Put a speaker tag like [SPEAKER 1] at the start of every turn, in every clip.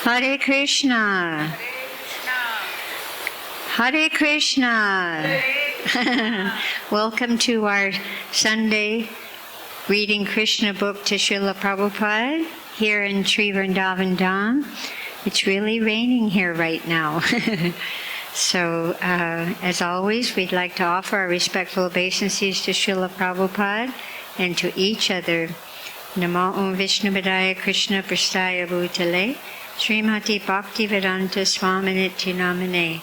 [SPEAKER 1] Hare Krishna. Hare Krishna. Welcome to our Sunday reading Krishna book to Srila Prabhupada here in Sri Vrindavan Dham. It's really raining here right now. So, as always, we'd like to offer our respectful obeisances to Srila Prabhupada and to each other. Namo Om Vishnu Padaya Krishna Prastaya Bhutale Srimati Bhakti-Vedanta Swaminiti Namane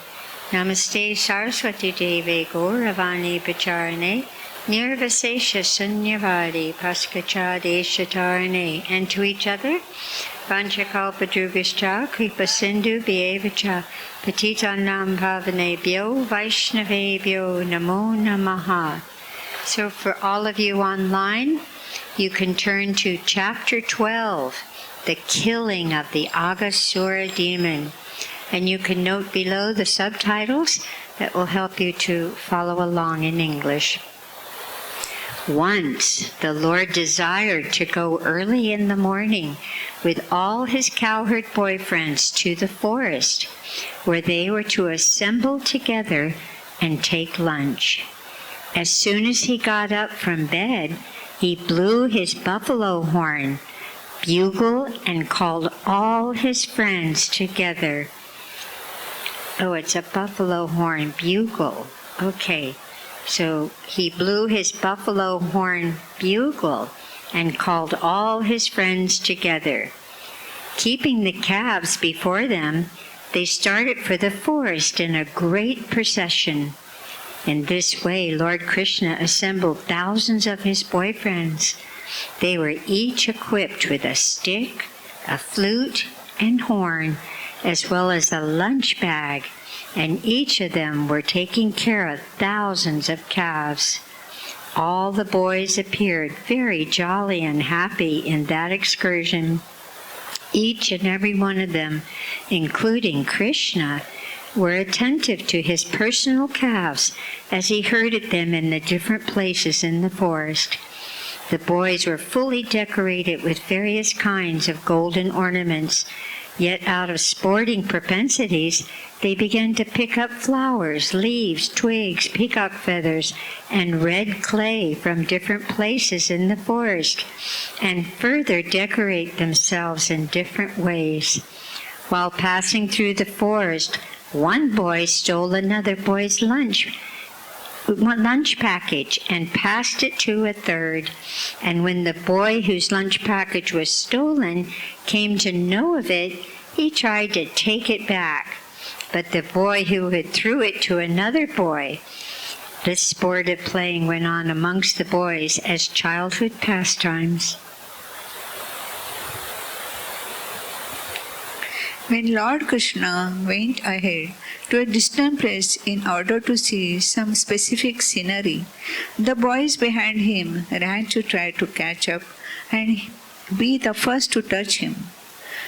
[SPEAKER 1] Namaste Saraswati Deve Gauravani Pacharane Nirvasesha Sunyavadi Paskachadesha Tarane. And to each other, Vanchakalpadrugascha Kripa Sindhu Bhyevacha Patitanam Pavanebhyo Vaishnavebhyo Namo Namaha. So for all of you online, you can turn to chapter 12, the killing of the Aghasura demon. And you can note below the subtitles that will help you to follow along in English. Once the Lord desired to go early in the morning with all his cowherd boyfriends to the forest, where they were to assemble together and take lunch. As soon as he got up from bed, he blew his buffalo horn, bugle, and called all his friends together. Oh, it's a buffalo horn bugle. Okay. So he blew his buffalo horn bugle and called all his friends together. Keeping the calves before them, they started for the forest in a great procession. In this way, Lord Krishna assembled thousands of his boyfriends. They were each equipped with a stick, a flute, and horn, as well as a lunch bag, and each of them were taking care of thousands of calves. All the boys appeared very jolly and happy in that excursion. Each and every one of them, including Krishna, were attentive to his personal calves as he herded them in the different places in the forest. The boys were fully decorated with various kinds of golden ornaments, yet out of sporting propensities, they began to pick up flowers, leaves, twigs, peacock feathers, and red clay from different places in the forest, and further decorate themselves in different ways. While passing through the forest, one boy stole another boy's lunch package and passed it to a third. And when the boy whose lunch package was stolen came to know of it, he tried to take it back. But the boy who had threw it to another boy. This sport of playing went on amongst the boys as childhood pastimes.
[SPEAKER 2] When Lord Krishna went ahead to a distant place in order to see some specific scenery, the boys behind him ran to try to catch up and be the first to touch him.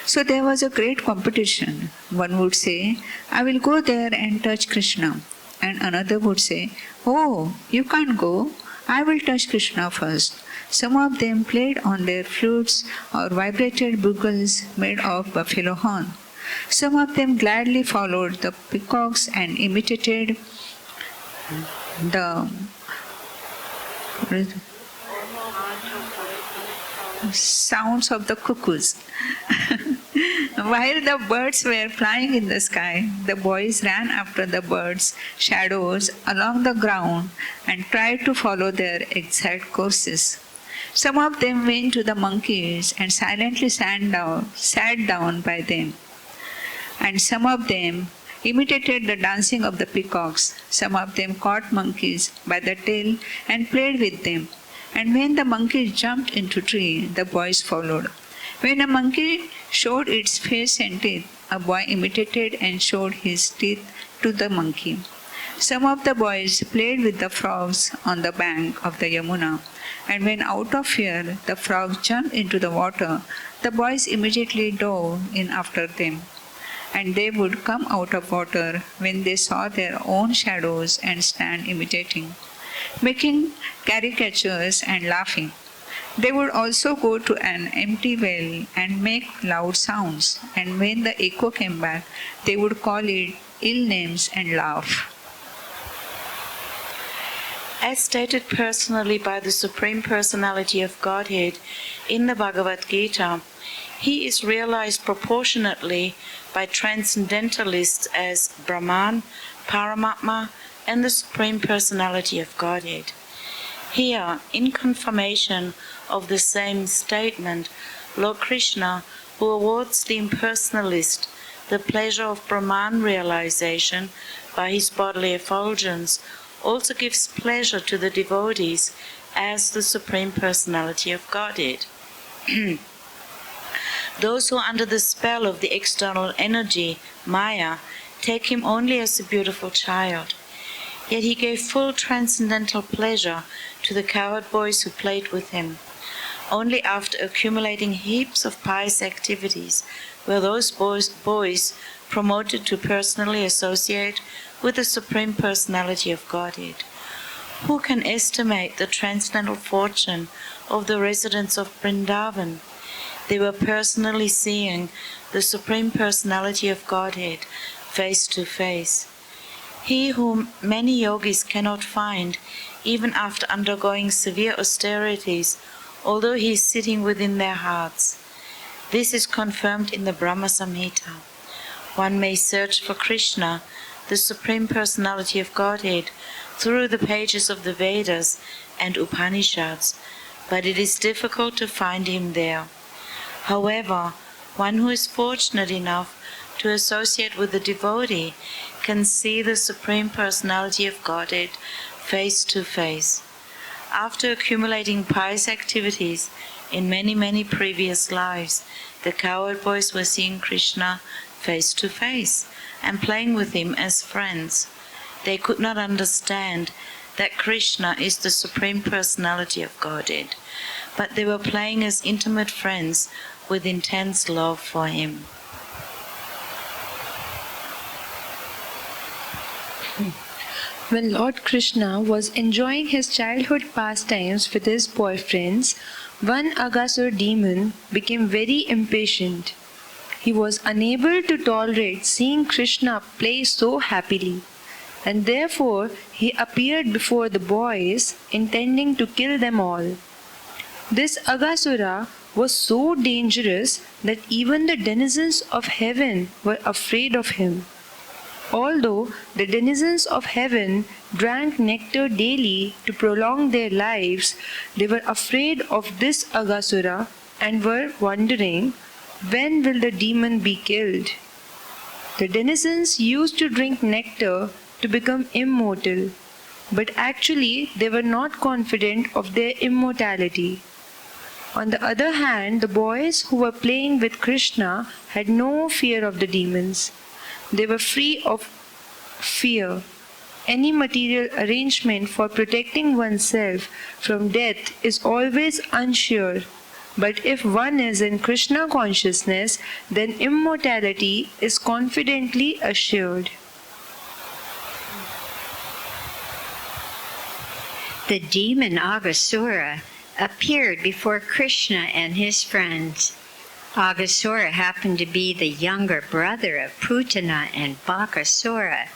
[SPEAKER 2] So there was a great competition. One would say, "I will go there and touch Krishna." And another would say, "Oh, you can't go. I will touch Krishna first." Some of them played on their flutes or vibrated bugles made of buffalo horn. Some of them gladly followed the peacocks and imitated the sounds of the cuckoos. While the birds were flying in the sky, the boys ran after the birds' shadows along the ground and tried to follow their exact courses. Some of them went to the monkeys and silently sat down by them. And some of them imitated the dancing of the peacocks. Some of them caught monkeys by the tail and played with them. And when the monkeys jumped into a tree, the boys followed. When a monkey showed its face and teeth, a boy imitated and showed his teeth to the monkey. Some of the boys played with the frogs on the bank of the Yamuna, and when out of fear the frogs jumped into the water, the boys immediately dove in after them. And they would come out of water when they saw their own shadows and stand imitating, making caricatures and laughing. They would also go to an empty well and make loud sounds, and when the echo came back, they would call it ill names and laugh.
[SPEAKER 3] As stated personally by the Supreme Personality of Godhead in the Bhagavad-Gita, he is realized proportionately by transcendentalists as Brahman, Paramatma, and the Supreme Personality of Godhead. Here, in confirmation of the same statement, Lord Krishna, who awards the impersonalist the pleasure of Brahman realization by his bodily effulgence, also gives pleasure to the devotees as the Supreme Personality of Godhead. Those who are under the spell of the external energy, Maya, take him only as a beautiful child. Yet he gave full transcendental pleasure to the cowherd boys who played with him. Only after accumulating heaps of pious activities were those boys promoted to personally associate with the Supreme Personality of Godhead. Who can estimate the transcendental fortune of the residents of Vrindavan? They were personally seeing the Supreme Personality of Godhead face to face. He whom many yogis cannot find, even after undergoing severe austerities, although he is sitting within their hearts. This is confirmed in the Brahma Samhita. One may search for Krishna, the Supreme Personality of Godhead, through the pages of the Vedas and Upanishads, but it is difficult to find him there. However, one who is fortunate enough to associate with the devotee can see the Supreme Personality of Godhead face to face. After accumulating pious activities in many previous lives, the cowherd boys were seeing Krishna face to face and playing with him as friends. They could not understand that Krishna is the Supreme Personality of Godhead, but they were playing as intimate friends with intense love for him.
[SPEAKER 4] When Lord Krishna was enjoying his childhood pastimes with his boyfriends, one Aghasur demon became very impatient. He was unable to tolerate seeing Krishna play so happily, and therefore he appeared before the boys, intending to kill them all. This Aghasura was so dangerous that even the denizens of heaven were afraid of him. Although the denizens of heaven drank nectar daily to prolong their lives, they were afraid of this Aghasura and were wondering, when will the demon be killed? The denizens used to drink nectar to become immortal, but actually they were not confident of their immortality. On the other hand, the boys who were playing with Krishna had no fear of the demons. They were free of fear. Any material arrangement for protecting oneself from death is always unsure, but if one is in Krishna consciousness, then immortality is confidently assured.
[SPEAKER 1] The demon Aghasura appeared before Krishna and his friends. Aghasura happened to be the younger brother of Putana and Bakasura,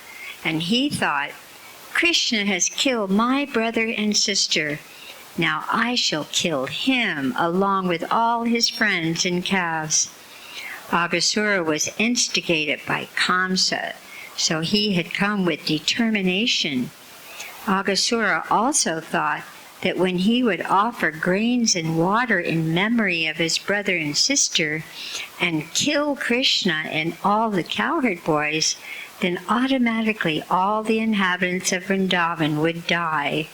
[SPEAKER 1] and he thought, Krishna has killed my brother and sister. Now I shall kill him along with all his friends and calves. Aghasura was instigated by Kamsa, so he had come with determination. Aghasura also thought that when he would offer grains and water in memory of his brother and sister and kill Krishna and all the cowherd boys, then automatically all the inhabitants of Vrindavan would die.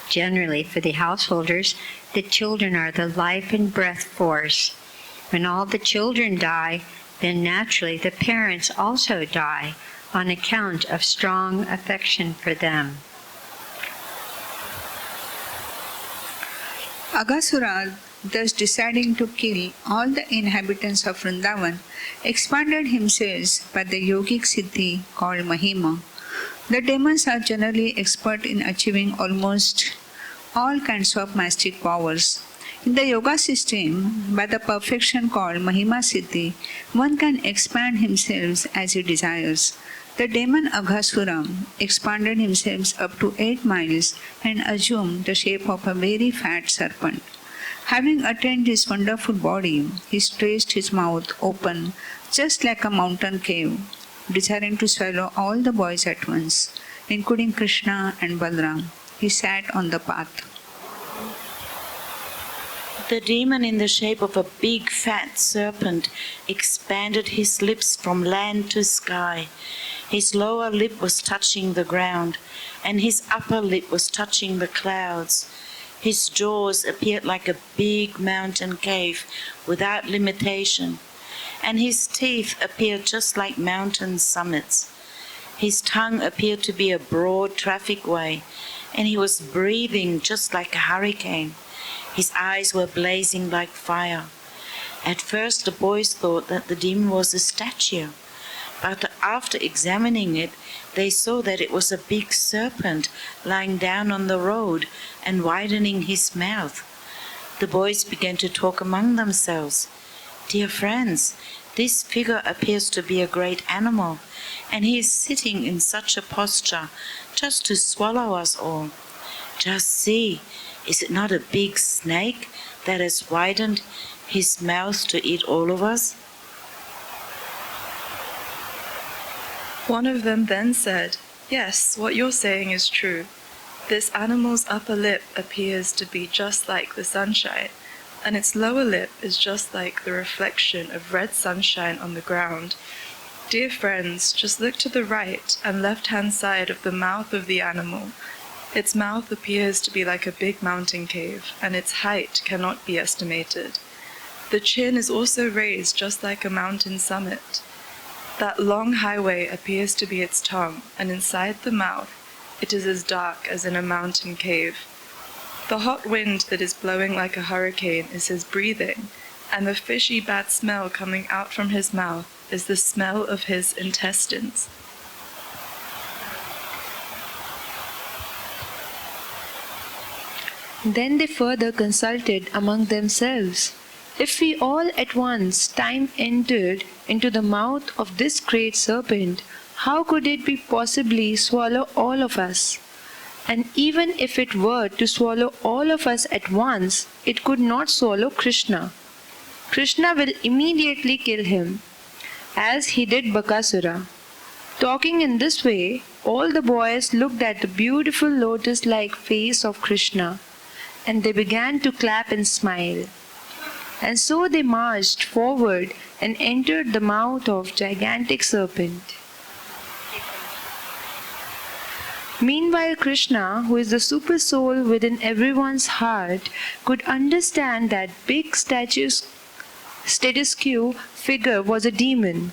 [SPEAKER 1] Generally, for the householders, the children are the life and breath force. When all the children die, then naturally the parents also die on account of strong affection for them.
[SPEAKER 2] Aghasura, thus deciding to kill all the inhabitants of Vrindavan, expanded himself by the yogic siddhi called Mahima. The demons are generally expert in achieving almost all kinds of mystic powers. In the yoga system, by the perfection called Mahima Siddhi, one can expand himself as he desires. The demon Aghasura expanded himself up to 8 miles and assumed the shape of a very fat serpent. Having attained his wonderful body, he stretched his mouth open just like a mountain cave, desiring to swallow all the boys at once, including Krishna and Balaram. He sat on the path.
[SPEAKER 3] The demon in the shape of a big fat serpent expanded his lips from land to sky. His lower lip was touching the ground, and his upper lip was touching the clouds. His jaws appeared like a big mountain cave without limitation, and his teeth appeared just like mountain summits. His tongue appeared to be a broad traffic way, and he was breathing just like a hurricane. His eyes were blazing like fire. At first the boys thought that the demon was a statue, but after examining it, they saw that it was a big serpent lying down on the road and widening his mouth. The boys began to talk among themselves. "Dear friends, this figure appears to be a great animal, and he is sitting in such a posture just to swallow us all. Just see, is it not a big snake that has widened his mouth to eat all of us?"
[SPEAKER 5] One of them then said, "Yes, what you're saying is true. This animal's upper lip appears to be just like the sunshine, and its lower lip is just like the reflection of red sunshine on the ground. Dear friends, just look to the right and left-hand side of the mouth of the animal. Its mouth appears to be like a big mountain cave, and its height cannot be estimated. The chin is also raised just like a mountain summit. That long highway appears to be its tongue, and inside the mouth it is as dark as in a mountain cave. The hot wind that is blowing like a hurricane is his breathing, and the fishy bad smell coming out from his mouth is the smell of his intestines."
[SPEAKER 4] Then they further consulted among themselves. If we all at once time entered into the mouth of this great serpent, how could it be possibly swallow all of us? And even if it were to swallow all of us at once, it could not swallow Krishna. Krishna will immediately kill him, as he did Bakasura. Talking in this way, all the boys looked at the beautiful lotus-like face of Krishna, and they began to clap and smile. And so they marched forward and entered the mouth of gigantic serpent. Meanwhile, Krishna, who is the super soul within everyone's heart, could understand that big status quo figure was a demon.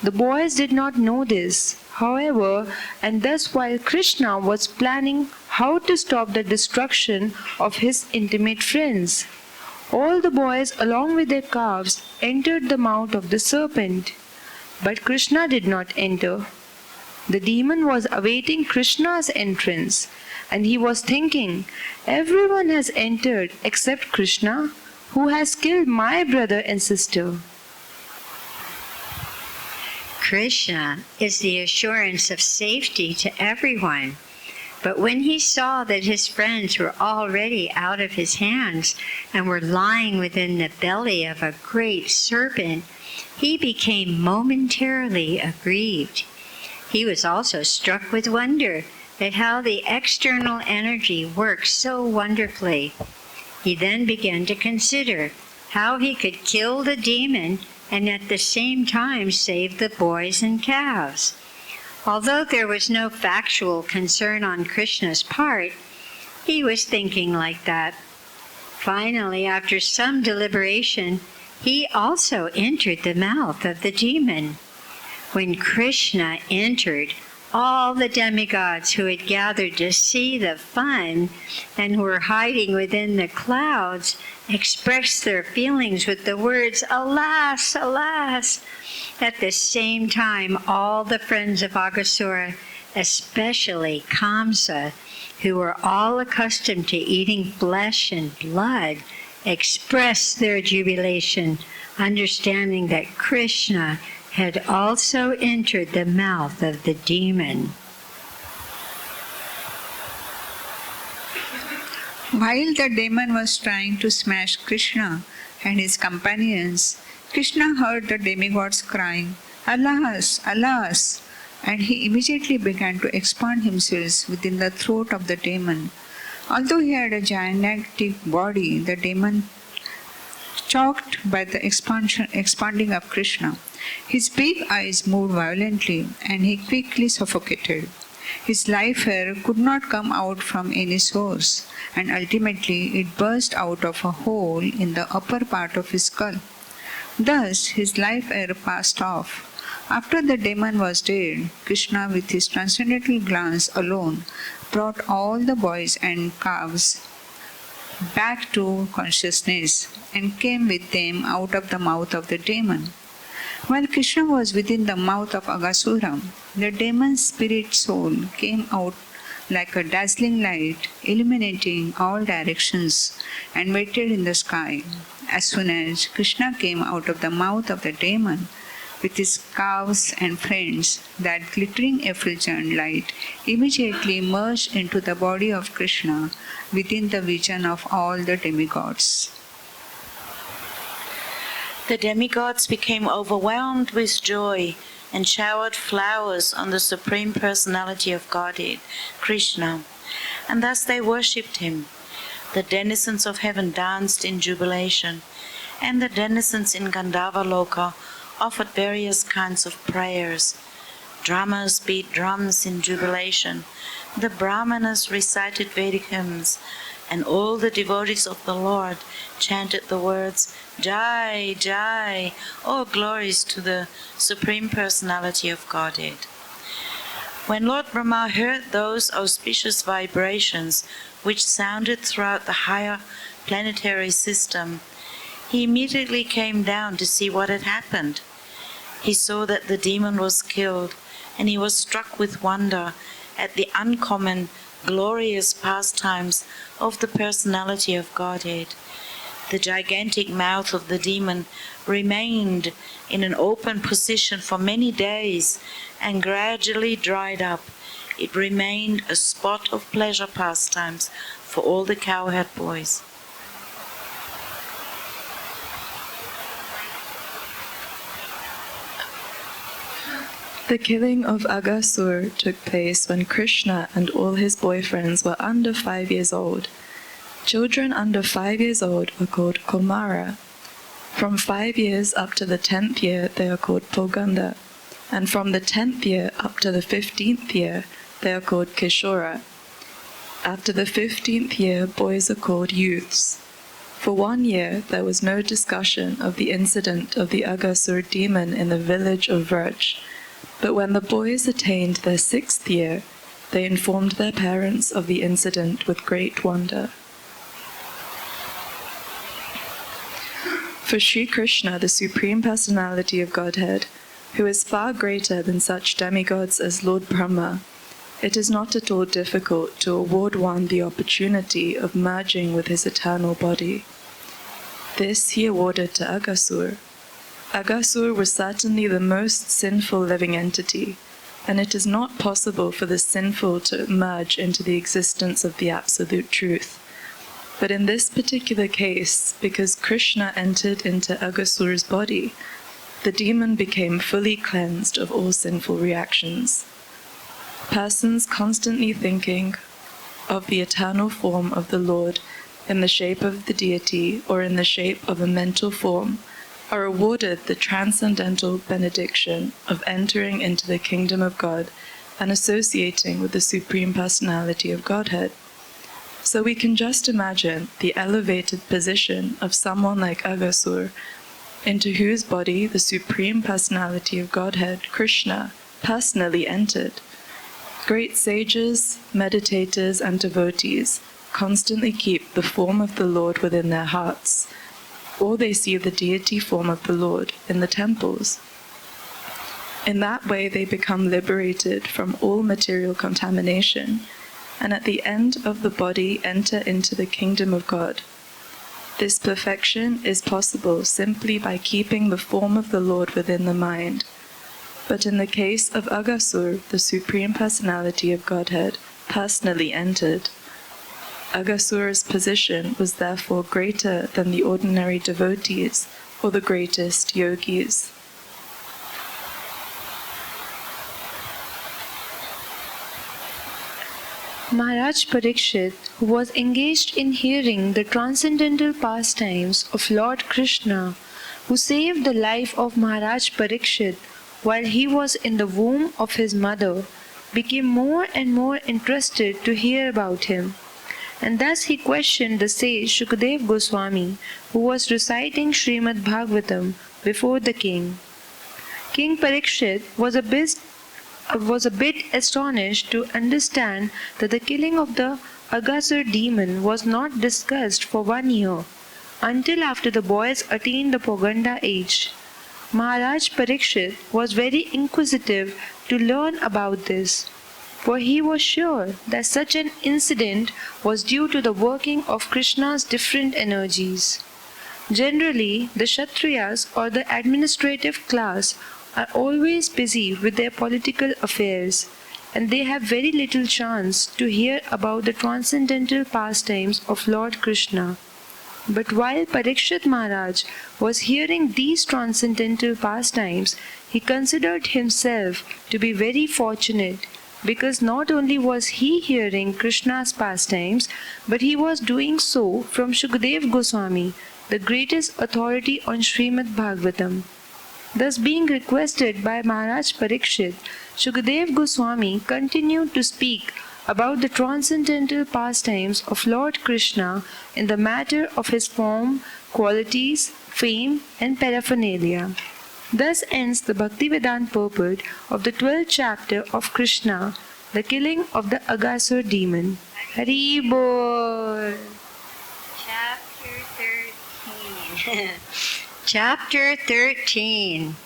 [SPEAKER 4] The boys did not know this, however, and thus while Krishna was planning how to stop the destruction of his intimate friends, all the boys along with their calves entered the mouth of the serpent. But Krishna did not enter. The demon was awaiting Krishna's entrance, and he was thinking, "Everyone has entered except Krishna, who has killed my brother and sister."
[SPEAKER 1] Krishna is the assurance of safety to everyone. But when he saw that his friends were already out of his hands and were lying within the belly of a great serpent, he became momentarily aggrieved. He was also struck with wonder at how the external energy works so wonderfully. He then began to consider how he could kill the demon and at the same time save the boys and calves. Although there was no factual concern on Krishna's part, he was thinking like that. Finally, after some deliberation, he also entered the mouth of the demon. When Krishna entered, all the demigods who had gathered to see the fun and who were hiding within the clouds expressed their feelings with the words, "Alas, alas!" At the same time, all the friends of Aghasura, especially Kamsa, who were all accustomed to eating flesh and blood, expressed their jubilation, understanding that Krishna had also entered the mouth of the demon.
[SPEAKER 2] While the demon was trying to smash Krishna and his companions, Krishna heard the demigods crying, "Alas, alas!" and he immediately began to expand himself within the throat of the demon. Although he had a gigantic body, the demon choked by the expanding of Krishna. His big eyes moved violently and he quickly suffocated. His life air could not come out from any source, and ultimately it burst out of a hole in the upper part of his skull. Thus his life air passed off. After the demon was dead, Krishna, with his transcendental glance alone, brought all the boys and calves back to consciousness and came with them out of the mouth of the demon. While Krishna was within the mouth of Aghasura, the demon's spirit soul came out like a dazzling light, illuminating all directions, and waited in the sky. As soon as Krishna came out of the mouth of the demon, with his calves and friends, that glittering effulgent light immediately merged into the body of Krishna within the vision of all the demigods.
[SPEAKER 3] The demigods became overwhelmed with joy and showered flowers on the Supreme Personality of Godhead, Krishna, and thus they worshipped him. The denizens of heaven danced in jubilation, and the denizens in Gandharva Loka offered various kinds of prayers. Drummers beat drums in jubilation, the Brahmanas recited Vedic hymns, and all the devotees of the Lord chanted the words, Jai, Jai, all glories to the Supreme Personality of Godhead. When Lord Brahma heard those auspicious vibrations which sounded throughout the higher planetary system, he immediately came down to see what had happened. He saw that the demon was killed, and he was struck with wonder at the uncommon, glorious pastimes of the personality of Godhead. The gigantic mouth of the demon remained in an open position for many days and gradually dried up. It remained a spot of pleasure pastimes for all the cowherd boys.
[SPEAKER 5] The killing of Aghasur took place when Krishna and all his boyfriends were under 5 years old. Children under 5 years old are called Kumara. From 5 years up to the 10th year, they are called Poganda. And from the 10th year up to the 15th year, they are called Kishora. After the 15th year, boys are called youths. For 1 year, there was no discussion of the incident of the Aghasur demon in the village of Vraj. But when the boys attained their 6th year, they informed their parents of the incident with great wonder. For Sri Krishna, the Supreme Personality of Godhead, who is far greater than such demigods as Lord Brahma, it is not at all difficult to award one the opportunity of merging with his eternal body. This he awarded to Aghasur. Aghasur was certainly the most sinful living entity, and it is not possible for the sinful to merge into the existence of the Absolute Truth. But in this particular case, because Krishna entered into Aghasur's body, the demon became fully cleansed of all sinful reactions. Persons constantly thinking of the eternal form of the Lord in the shape of the deity or in the shape of a mental form are awarded the transcendental benediction of entering into the kingdom of God and associating with the Supreme Personality of Godhead. So we can just imagine the elevated position of someone like Aghasur, into whose body the Supreme Personality of Godhead, Krishna, personally entered. Great sages, meditators, and devotees constantly keep the form of the Lord within their hearts, or they see the deity form of the Lord in the temples. In that way they become liberated from all material contamination, and at the end of the body enter into the kingdom of God. This perfection is possible simply by keeping the form of the Lord within the mind. But in the case of Aghasur, the Supreme Personality of Godhead personally entered. Agasur's position was therefore greater than the ordinary devotees or the greatest yogis.
[SPEAKER 4] Maharaj Parikshit, who was engaged in hearing the transcendental pastimes of Lord Krishna, who saved the life of Maharaj Parikshit while he was in the womb of his mother, became more and more interested to hear about him. And thus he questioned the sage Shukadev Goswami, who was reciting Srimad Bhagavatam before the king. King Parikshit was a bit astonished to understand that the killing of the Aghasur demon was not discussed for 1 year, until after the boys attained the Poganda age. Maharaj Parikshit was very inquisitive to learn about this, for he was sure that such an incident was due to the working of Krishna's different energies. Generally, the Kshatriyas or the administrative class are always busy with their political affairs, and they have very little chance to hear about the transcendental pastimes of Lord Krishna. But while Parikshit Maharaj was hearing these transcendental pastimes, he considered himself to be very fortunate, because not only was he hearing Krishna's pastimes, but he was doing so from Shukadev Goswami, the greatest authority on Srimad Bhagavatam. Thus, being requested by Maharaj Parikshit, Shukadev Goswami continued to speak about the transcendental pastimes of Lord Krishna in the matter of his form, qualities, fame, and paraphernalia. Thus ends the Bhaktivedanta purport of the 12th chapter of Krishna, the killing of the Aghasur demon. Hari Bol!
[SPEAKER 1] Chapter 13. Chapter 13.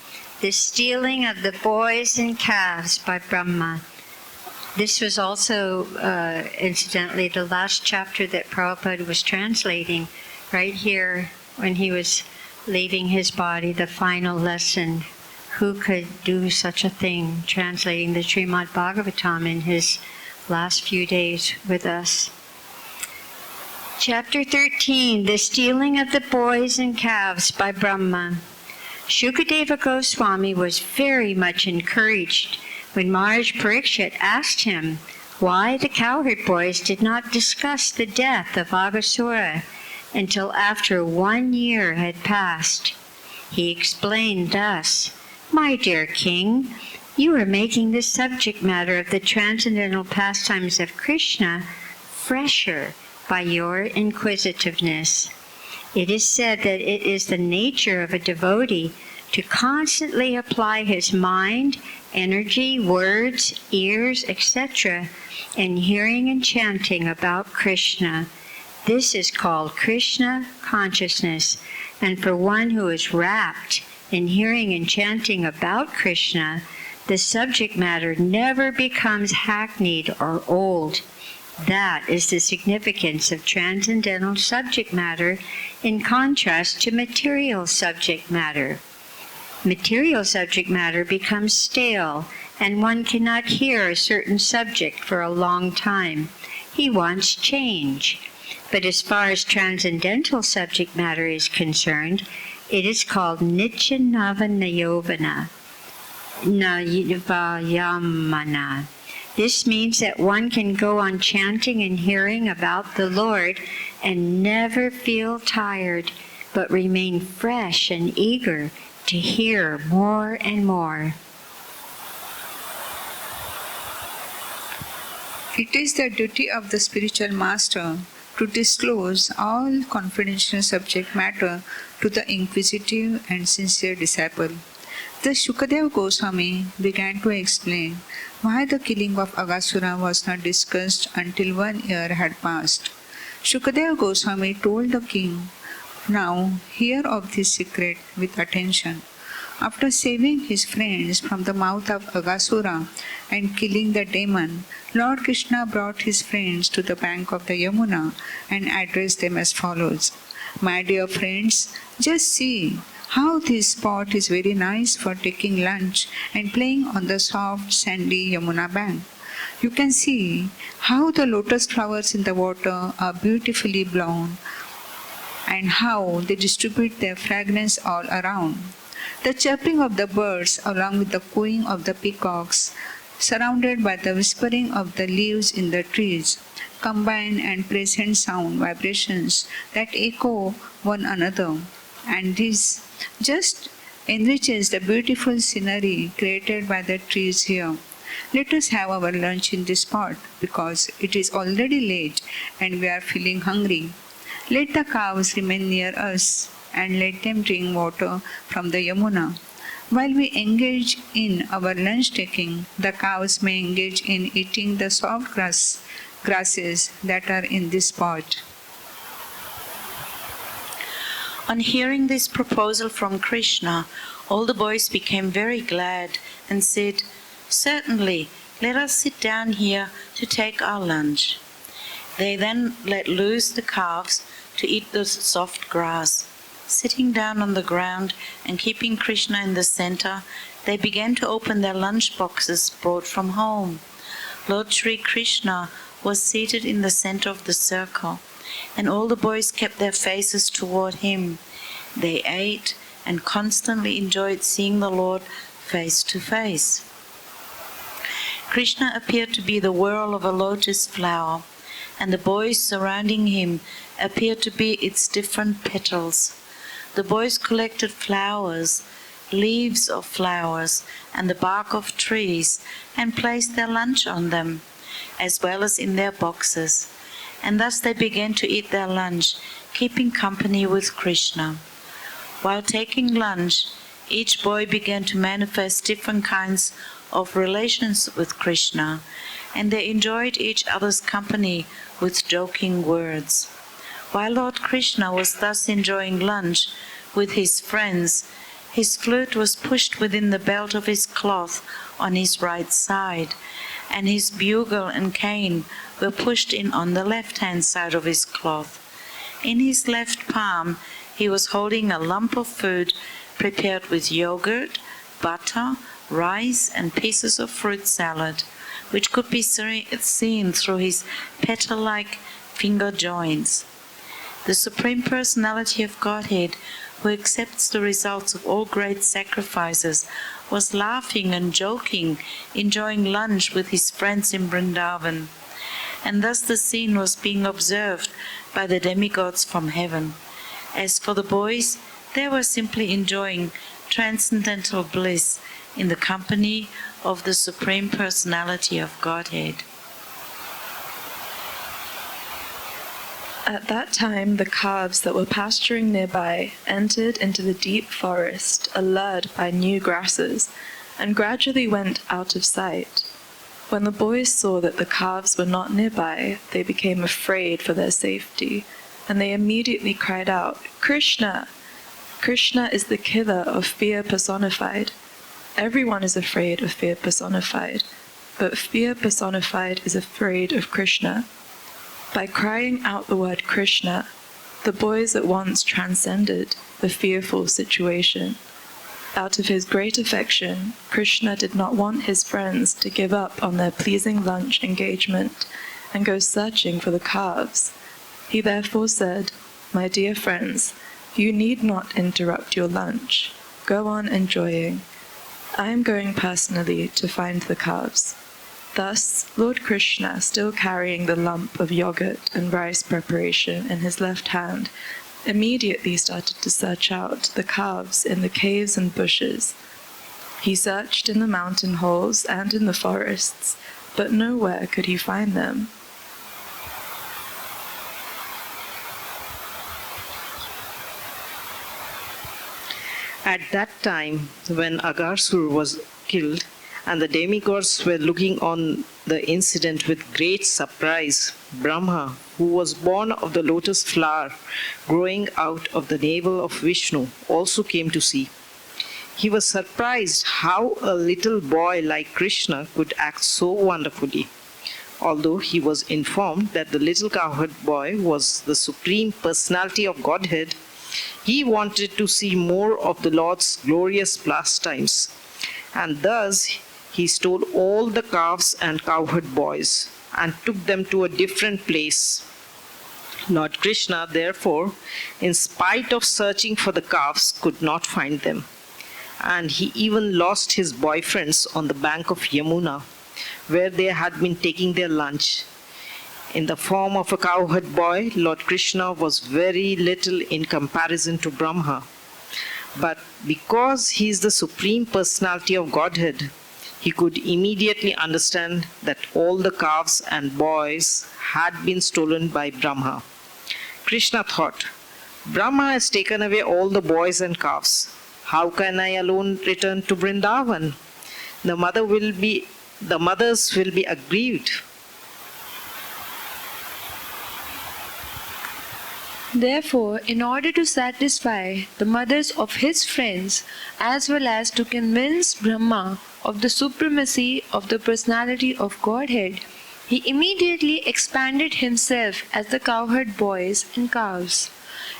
[SPEAKER 1] The stealing of the boys and calves by Brahma. This was also, incidentally, the last chapter that Prabhupada was translating right here when he was leaving his body, the final lesson. Who could do such a thing, translating the Srimad Bhagavatam in his last few days with us. Chapter 13, The Stealing of the Boys and Calves by Brahma. Shukadeva Goswami was very much encouraged when Maharaj Parikshit asked him why the cowherd boys did not discuss the death of Aghasura until after 1 year had passed. He explained thus, "My dear king, you are making the subject matter of the transcendental pastimes of Krishna fresher by your inquisitiveness. It is said that it is the nature of a devotee to constantly apply his mind, energy, words, ears, etc., in hearing and chanting about Krishna. This is called Krishna consciousness, and for one who is rapt in hearing and chanting about Krishna, the subject matter never becomes hackneyed or old. That is the significance of transcendental subject matter in contrast to material subject matter. Material subject matter becomes stale, and one cannot hear a certain subject for a long time. He wants change. But as far as transcendental subject matter is concerned, it is called Nityanava Nayamana. This means that one can go on chanting and hearing about the Lord and never feel tired, but remain fresh and eager to hear more and more.
[SPEAKER 2] It is the duty of the spiritual master to disclose all confidential subject matter to the inquisitive and sincere disciple. Thus Shukadev Goswami began to explain why the killing of Aghasura was not discussed until 1 year had passed. Shukadev Goswami told the king, "Now hear of this secret with attention. After saving his friends from the mouth of Aghasura and killing the demon, Lord Krishna brought his friends to the bank of the Yamuna and addressed them as follows. My dear friends, just see how this spot is very nice for taking lunch and playing on the soft sandy Yamuna bank. You can see how the lotus flowers in the water are beautifully blown and how they distribute their fragrance all around. The chirping of the birds along with the cooing of the peacocks, surrounded by the whispering of the leaves in the trees, combine and present sound vibrations that echo one another. And this just enriches the beautiful scenery created by the trees here. Let us have our lunch in this spot because it is already late and we are feeling hungry. Let the cows remain near us and let them drink water from the Yamuna. While we engage in our lunch taking, the cows may engage in eating the soft grasses that are in this spot.
[SPEAKER 3] On hearing this proposal from Krishna, all the boys became very glad and said, "Certainly, let us sit down here to take our lunch." They then let loose the calves to eat the soft grass. Sitting down on the ground and keeping Krishna in the center, they began to open their lunch boxes brought from home. Lord Sri Krishna was seated in the center of the circle, and all the boys kept their faces toward him. They ate and constantly enjoyed seeing the Lord face to face. Krishna appeared to be the whirl of a lotus flower, and the boys surrounding him appeared to be its different petals. The boys collected flowers, leaves of flowers, and the bark of trees, and placed their lunch on them, as well as in their boxes. And thus they began to eat their lunch, keeping company with Krishna. While taking lunch, each boy began to manifest different kinds of relations with Krishna, and they enjoyed each other's company with joking words. While Lord Krishna was thus enjoying lunch with his friends, his flute was pushed within the belt of his cloth on his right side, and his bugle and cane were pushed in on the left-hand side of his cloth. In his left palm, he was holding a lump of food prepared with yogurt, butter, rice, and pieces of fruit salad, which could be seen through his petal-like finger joints. The Supreme Personality of Godhead, who accepts the results of all great sacrifices, was laughing and joking, enjoying lunch with his friends in Vrindavan. And thus the scene was being observed by the demigods from heaven. As for the boys, they were simply enjoying transcendental bliss in the company of the Supreme Personality of Godhead.
[SPEAKER 5] At that time, the calves that were pasturing nearby entered into the deep forest, allured by new grasses, and gradually went out of sight. When the boys saw that the calves were not nearby, they became afraid for their safety, and they immediately cried out, "Krishna! Krishna is the killer of fear personified. Everyone is afraid of fear personified, but fear personified is afraid of Krishna." By crying out the word Krishna, the boys at once transcended the fearful situation. Out of his great affection, Krishna did not want his friends to give up on their pleasing lunch engagement and go searching for the calves. He therefore said, "My dear friends, you need not interrupt your lunch. Go on enjoying. I am going personally to find the calves." Thus, Lord Krishna, still carrying the lump of yogurt and rice preparation in his left hand, immediately started to search out the calves in the caves and bushes. He searched in the mountain holes and in the forests, but nowhere could he find them.
[SPEAKER 6] At that time, when Aghasur was killed, and the demigods were looking on the incident with great surprise, Brahma, who was born of the lotus flower growing out of the navel of Vishnu, also came to see. He was surprised how a little boy like Krishna could act so wonderfully. Although he was informed that the little cowherd boy was the Supreme Personality of Godhead, he wanted to see more of the Lord's glorious pastimes, and thus he stole all the calves and cowherd boys and took them to a different place. Lord Krishna, therefore, in spite of searching for the calves, could not find them, and he even lost his boyfriends on the bank of Yamuna, where they had been taking their lunch. In the form of a cowherd boy, Lord Krishna was very little in comparison to Brahma. But because he is the Supreme Personality of Godhead, he could immediately understand that all the calves and boys had been stolen by Brahma. Krishna thought, Brahma has taken away all the boys and calves. How can I alone return to Vrindavan? The mothers will be aggrieved.
[SPEAKER 4] Therefore, in order to satisfy the mothers of his friends, as well as to convince Brahma of the supremacy of the personality of Godhead, he immediately expanded himself as the cowherd boys and calves.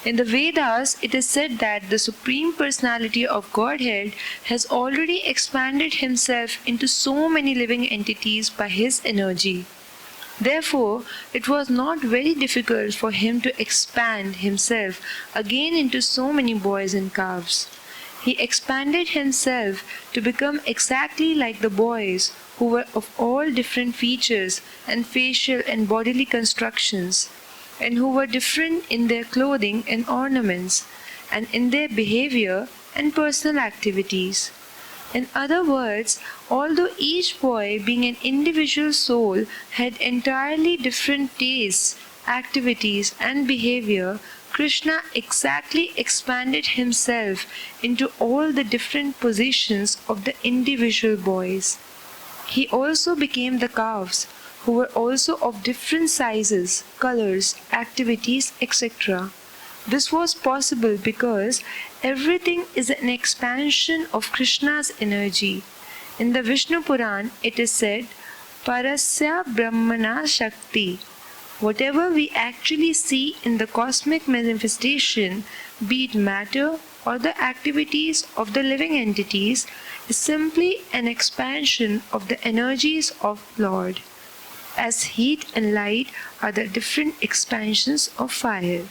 [SPEAKER 4] In the Vedas, it is said that the Supreme Personality of Godhead has already expanded himself into so many living entities by his energy. Therefore, it was not very difficult for him to expand himself again into so many boys and calves. He expanded himself to become exactly like the boys, who were of all different features and facial and bodily constructions, and who were different in their clothing and ornaments, and in their behavior and personal activities. In other words, although each boy, being an individual soul, had entirely different tastes, activities, and behavior, Krishna exactly expanded himself into all the different positions of the individual boys. He also became the calves, who were also of different sizes, colors, activities, etc. This was possible because everything is an expansion of Krishna's energy. In the Vishnu Puran, it is said, Parasya Brahmana Shakti. Whatever we actually see in the cosmic manifestation, be it matter or the activities of the living entities, is simply an expansion of the energies of Lord, as heat and light are the different expansions of fire.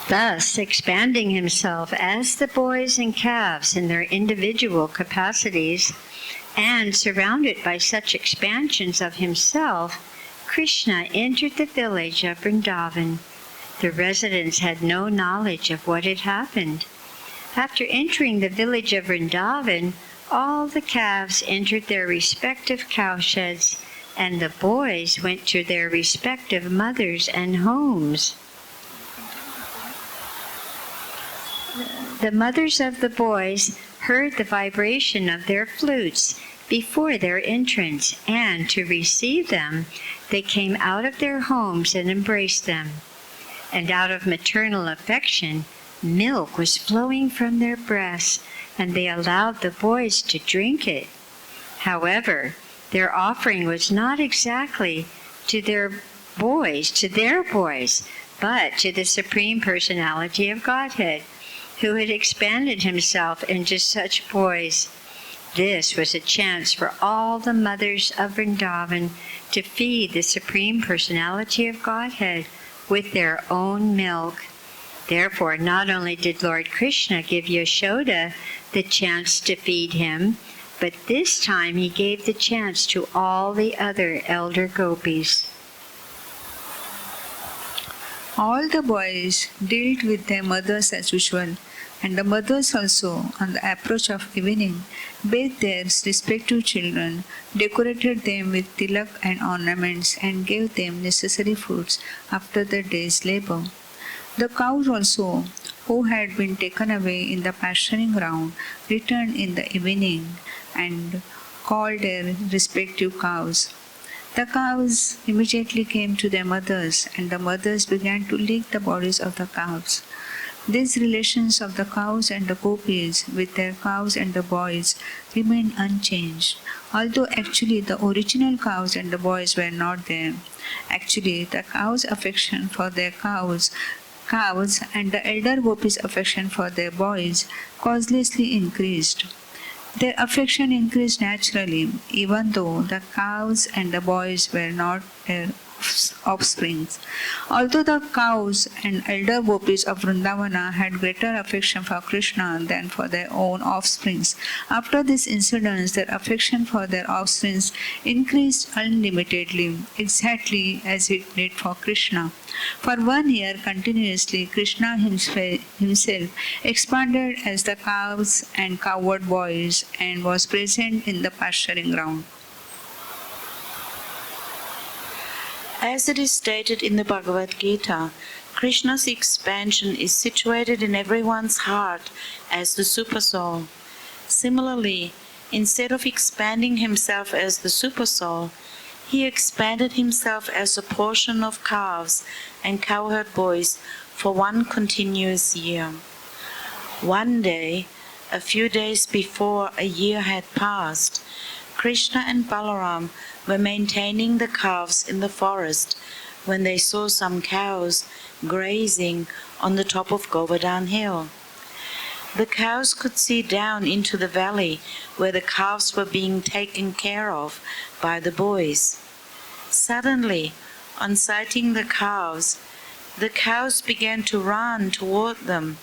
[SPEAKER 1] Thus, expanding himself as the boys and calves in their individual capacities, and surrounded by such expansions of himself, Krishna entered the village of Vrindavan. The residents had no knowledge of what had happened. After entering the village of Vrindavan, all the calves entered their respective cowsheds, and the boys went to their respective mothers and homes. The mothers of the boys heard the vibration of their flutes before their entrance, and to receive them, they came out of their homes and embraced them. And out of maternal affection, milk was flowing from their breasts, and they allowed the boys to drink it. However, their offering was not exactly to their boys, but to the Supreme Personality of Godhead, who had expanded himself into such boys. This was a chance for all the mothers of Vrindavan to feed the Supreme Personality of Godhead with their own milk. Therefore, not only did Lord Krishna give Yashoda the chance to feed him, but this time he gave the chance to all the other elder gopis.
[SPEAKER 2] All the boys dealt with their mothers as usual, and the mothers also, on the approach of evening, bathed their respective children, decorated them with tilak and ornaments, and gave them necessary foods after the day's labor. The cows also, who had been taken away in the pasturing ground, returned in the evening and called their respective cows. The cows immediately came to their mothers, and the mothers began to lick the bodies of the calves. These relations of the cows and the gopis with their cows and the boys remained unchanged, although actually the original cows and the boys were not there. Actually, the cows' affection for their cows and the elder gopis' affection for their boys causelessly increased. Their affection increased naturally, even though the cows and the boys were not their offsprings. Although the cows and elder gopis of Vrindavana had greater affection for Krishna than for their own offsprings, after this incident their affection for their offsprings increased unlimitedly, exactly as it did for Krishna. For 1 year continuously, Krishna himself expanded as the cows and cowherd boys and was present in the pasturing ground.
[SPEAKER 3] As it is stated in the Bhagavad-Gita, Krishna's expansion is situated in everyone's heart as the Supersoul. Similarly, instead of expanding himself as the Supersoul, he expanded himself as a portion of calves and cowherd boys for 1 continuous year. One day, a few days before a year had passed, Krishna and Balaram were maintaining the calves in the forest when they saw some cows grazing on the top of Govardhan Hill. The cows could see down into the valley where the calves were being taken care of by the boys. Suddenly, on sighting the cows began to run toward them.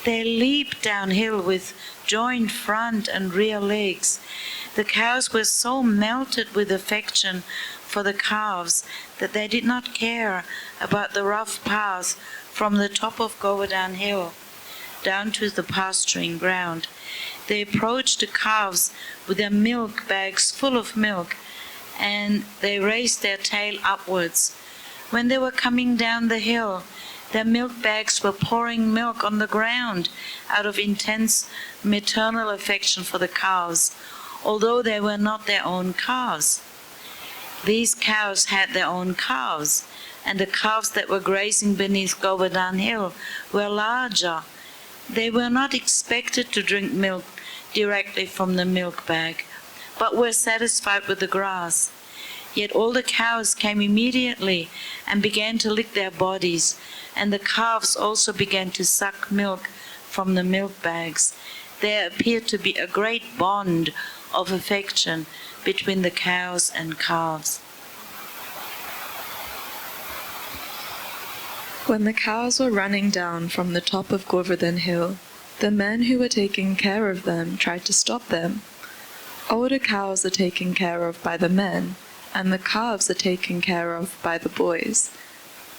[SPEAKER 3] They leaped downhill with joined front and rear legs. The cows were so melted with affection for the calves that they did not care about the rough path from the top of Govardhan Hill down to the pasturing ground. They approached the calves with their milk bags full of milk, and they raised their tail upwards. When they were coming down the hill, their milk bags were pouring milk on the ground out of intense maternal affection for the cows, although they were not their own calves. These cows had their own calves, and the calves that were grazing beneath Govardhan Hill were larger. They were not expected to drink milk directly from the milk bag, but were satisfied with the grass. Yet all the cows came immediately and began to lick their bodies, and the calves also began to suck milk from the milk bags. There appeared to be a great bond of affection between the cows and calves.
[SPEAKER 5] When the cows were running down from the top of Govardhan Hill, the men who were taking care of them tried to stop them. Older cows are taken care of by the men, and the calves are taken care of by the boys.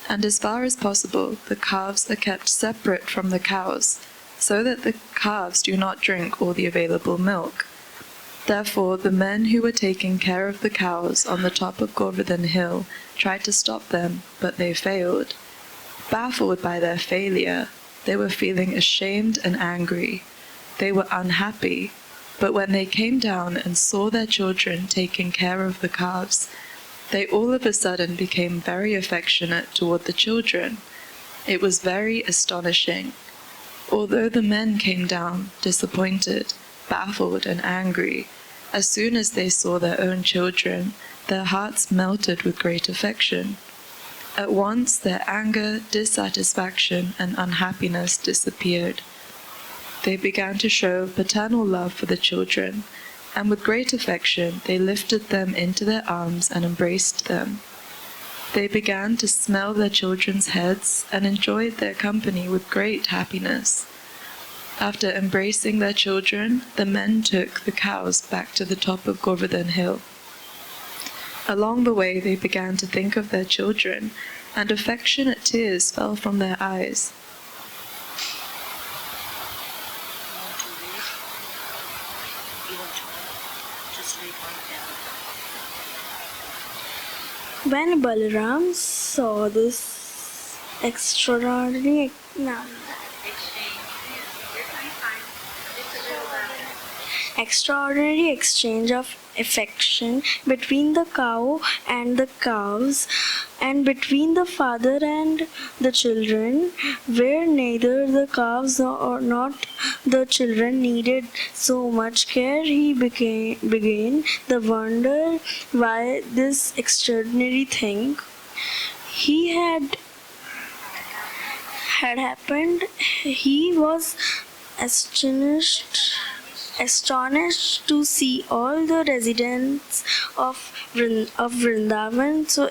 [SPEAKER 5] And as far as possible, the calves are kept separate from the cows, so that the calves do not drink all the available milk. Therefore, the men who were taking care of the cows on the top of Govardhan Hill tried to stop them, but they failed. Baffled by their failure, they were feeling ashamed and angry. They were unhappy, but when they came down and saw their children taking care of the calves, they all of a sudden became very affectionate toward the children. It was very astonishing. Although the men came down disappointed, baffled, and angry, as soon as they saw their own children, their hearts melted with great affection. At once their anger, dissatisfaction, and unhappiness disappeared. They began to show paternal love for the children, and with great affection they lifted them into their arms and embraced them. They began to smell their children's heads and enjoyed their company with great happiness. After embracing their children, the men took the cows back to the top of Govardhan Hill. Along the way they began to think of their children, and affectionate tears fell from their eyes.
[SPEAKER 7] When Balaram saw this extraordinary extraordinary exchange of affection between the cow and the calves, and between the father and the children, where neither the calves nor not the children needed so much care. He began the wonder why this extraordinary thing he had happened. He was astonished to see all the residents of Vrindavan so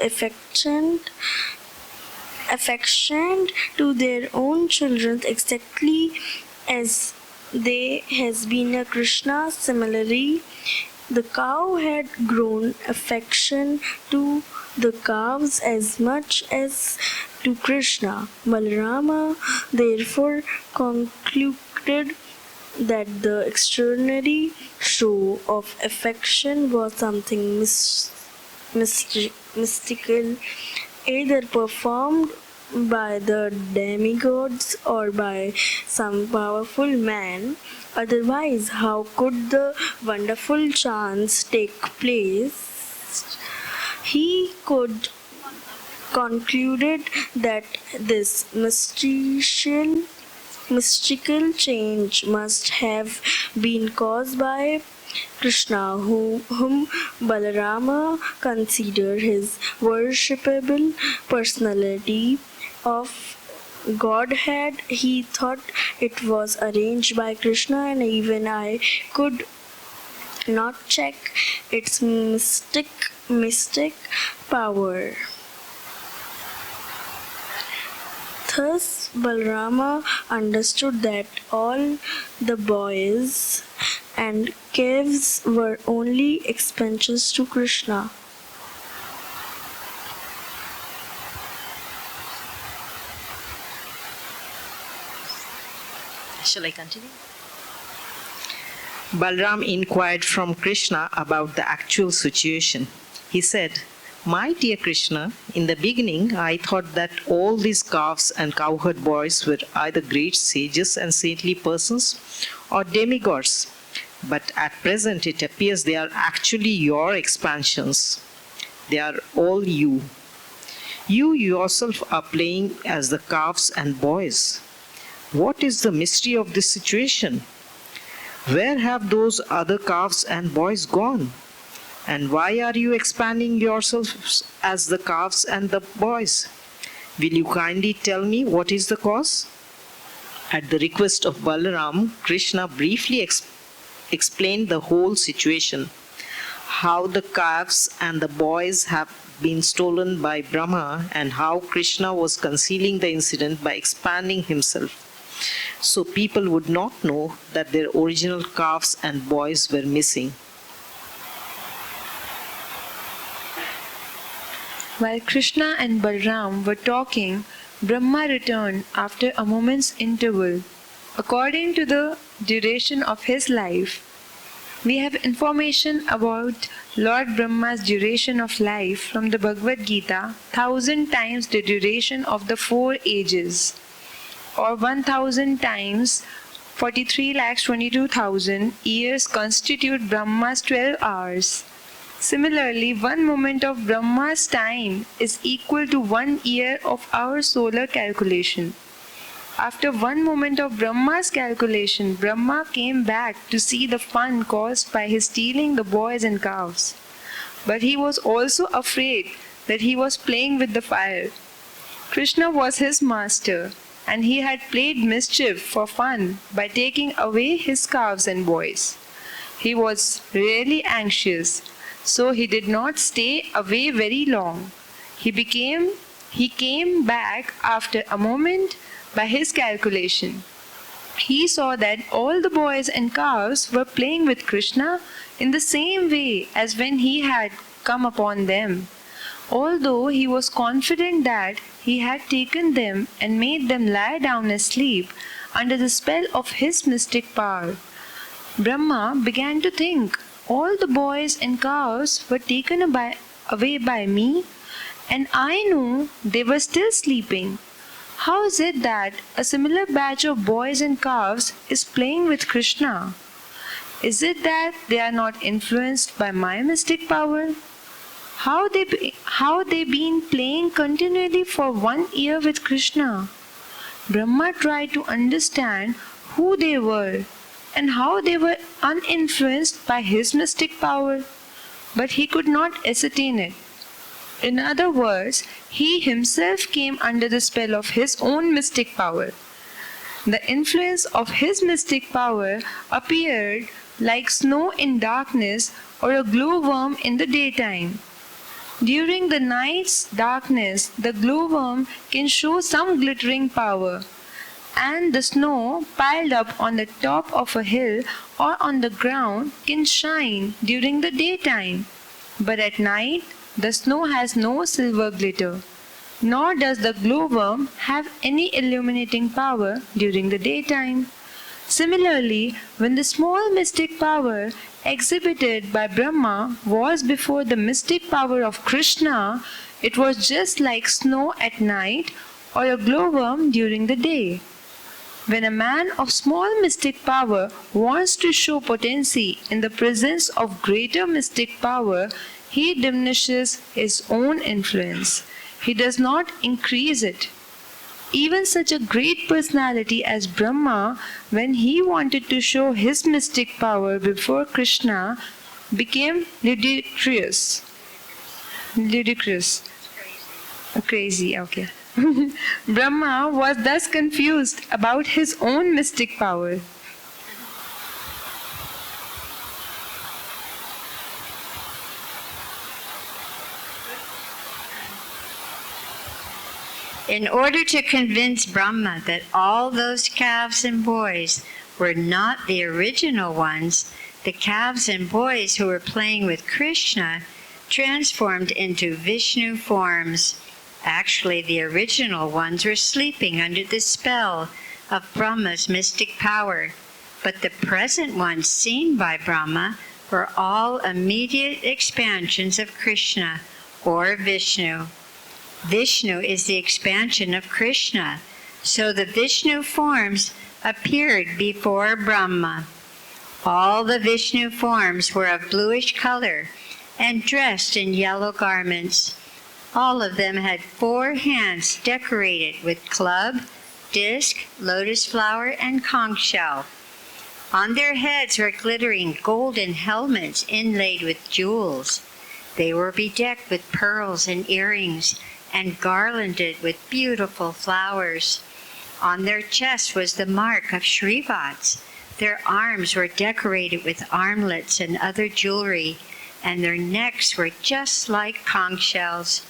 [SPEAKER 7] affectionate to their own children, exactly as they has been a Krishna. Similarly, the cow had grown affection to the calves as much as to Krishna. Balarama therefore concluded that the extraordinary show of affection was something mystical, either performed by the demigods or by some powerful man. Otherwise, how could the wonderful chance take place? He could concluded that this mystical change must have been caused by Krishna, whom Balarama considered his worshipable personality of Godhead. He thought it was arranged by Krishna, and even I could not check its mystic power. Thus, Balarama understood that all the boys and calves were only expenses to Krishna.
[SPEAKER 6] Shall I continue? Balram inquired from Krishna about the actual situation. He said, "My dear Krishna, in the beginning I thought that all these calves and cowherd boys were either great sages and saintly persons or demigods. But at present it appears they are actually your expansions. They are all you. You yourself are playing as the calves and boys. What is the mystery of this situation? Where have those other calves and boys gone? And why are you expanding yourselves as the calves and the boys? Will you kindly tell me what is the cause?" At the request of Balaram, Krishna briefly explained the whole situation, how the calves and the boys have been stolen by Brahma, and how Krishna was concealing the incident by expanding himself, so people would not know that their original calves and boys were missing.
[SPEAKER 4] While Krishna and Balram were talking, Brahma returned after a moment's interval. According to the duration of his life, we have information about Lord Brahma's duration of life from the Bhagavad-Gita, 1,000 times the duration of the 4 ages, or 1,000 times 43,22,000 years constitute Brahma's 12 hours. Similarly, 1 moment of Brahma's time is equal to 1 year of our solar calculation. After 1 moment of Brahma's calculation, Brahma came back to see the fun caused by his stealing the boys and calves. But he was also afraid that he was playing with the fire. Krishna was his master, and he had played mischief for fun by taking away his calves and boys. He was really anxious, so he did not stay away very long. He came back after a moment by his calculation. He saw that all the boys and calves were playing with Krishna in the same way as when he had come upon them, although he was confident that he had taken them and made them lie down asleep under the spell of his mystic power. Brahma began to think, all the boys and calves were taken away by me, and I knew they were still sleeping. How is it that a similar batch of boys and calves is playing with Krishna? Is it that they are not influenced by my mystic power? How they been playing continually for 1 year with Krishna? Brahma tried to understand who they were and how they were uninfluenced by his mystic power, but he could not ascertain it. In other words, he himself came under the spell of his own mystic power. The influence of his mystic power appeared like snow in darkness or a glowworm in the daytime. During the night's darkness, the glowworm can show some glittering power, and the snow piled up on the top of a hill or on the ground can shine during the daytime. But at night, the snow has no silver glitter, nor does the glowworm have any illuminating power during the daytime. Similarly, when the small mystic power exhibited by Brahma was before the mystic power of Krishna, it was just like snow at night or a glowworm during the day. When a man of small mystic power wants to show potency in the presence of greater mystic power, he diminishes his own influence. He does not increase it. Even such a great personality as Brahma, when he wanted to show his mystic power before Krishna, became ludicrous. Crazy, okay. Brahma was thus confused about his own mystic power.
[SPEAKER 1] In order to convince Brahma that all those calves and boys were not the original ones, the calves and boys who were playing with Krishna transformed into Vishnu forms. Actually, the original ones were sleeping under the spell of Brahma's mystic power, but the present ones seen by Brahma were all immediate expansions of Krishna or Vishnu. Vishnu is the expansion of Krishna, so the Vishnu forms appeared before Brahma. All the Vishnu forms were of bluish color and dressed in yellow garments. All of them had 4 hands decorated with club, disc, lotus flower, and conch shell. On their heads were glittering golden helmets inlaid with jewels. They were bedecked with pearls and earrings, and garlanded with beautiful flowers. On their chests was the mark of Shrivats. Their arms were decorated with armlets and other jewelry, and their necks were just like conch shells.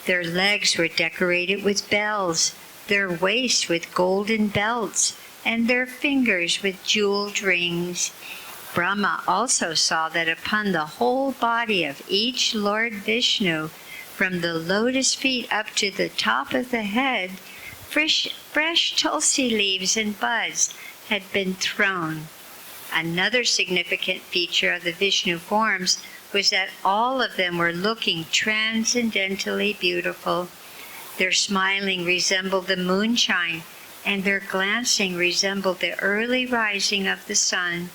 [SPEAKER 1] Their legs were decorated with bells, their waists with golden belts, and their fingers with jeweled rings. Brahma also saw that upon the whole body of each Lord Vishnu, from the lotus feet up to the top of the head, fresh tulsi leaves and buds had been thrown. Another significant feature of the Vishnu forms was that all of them were looking transcendently beautiful. Their smiling resembled the moonshine, and their glancing resembled the early rising of the sun.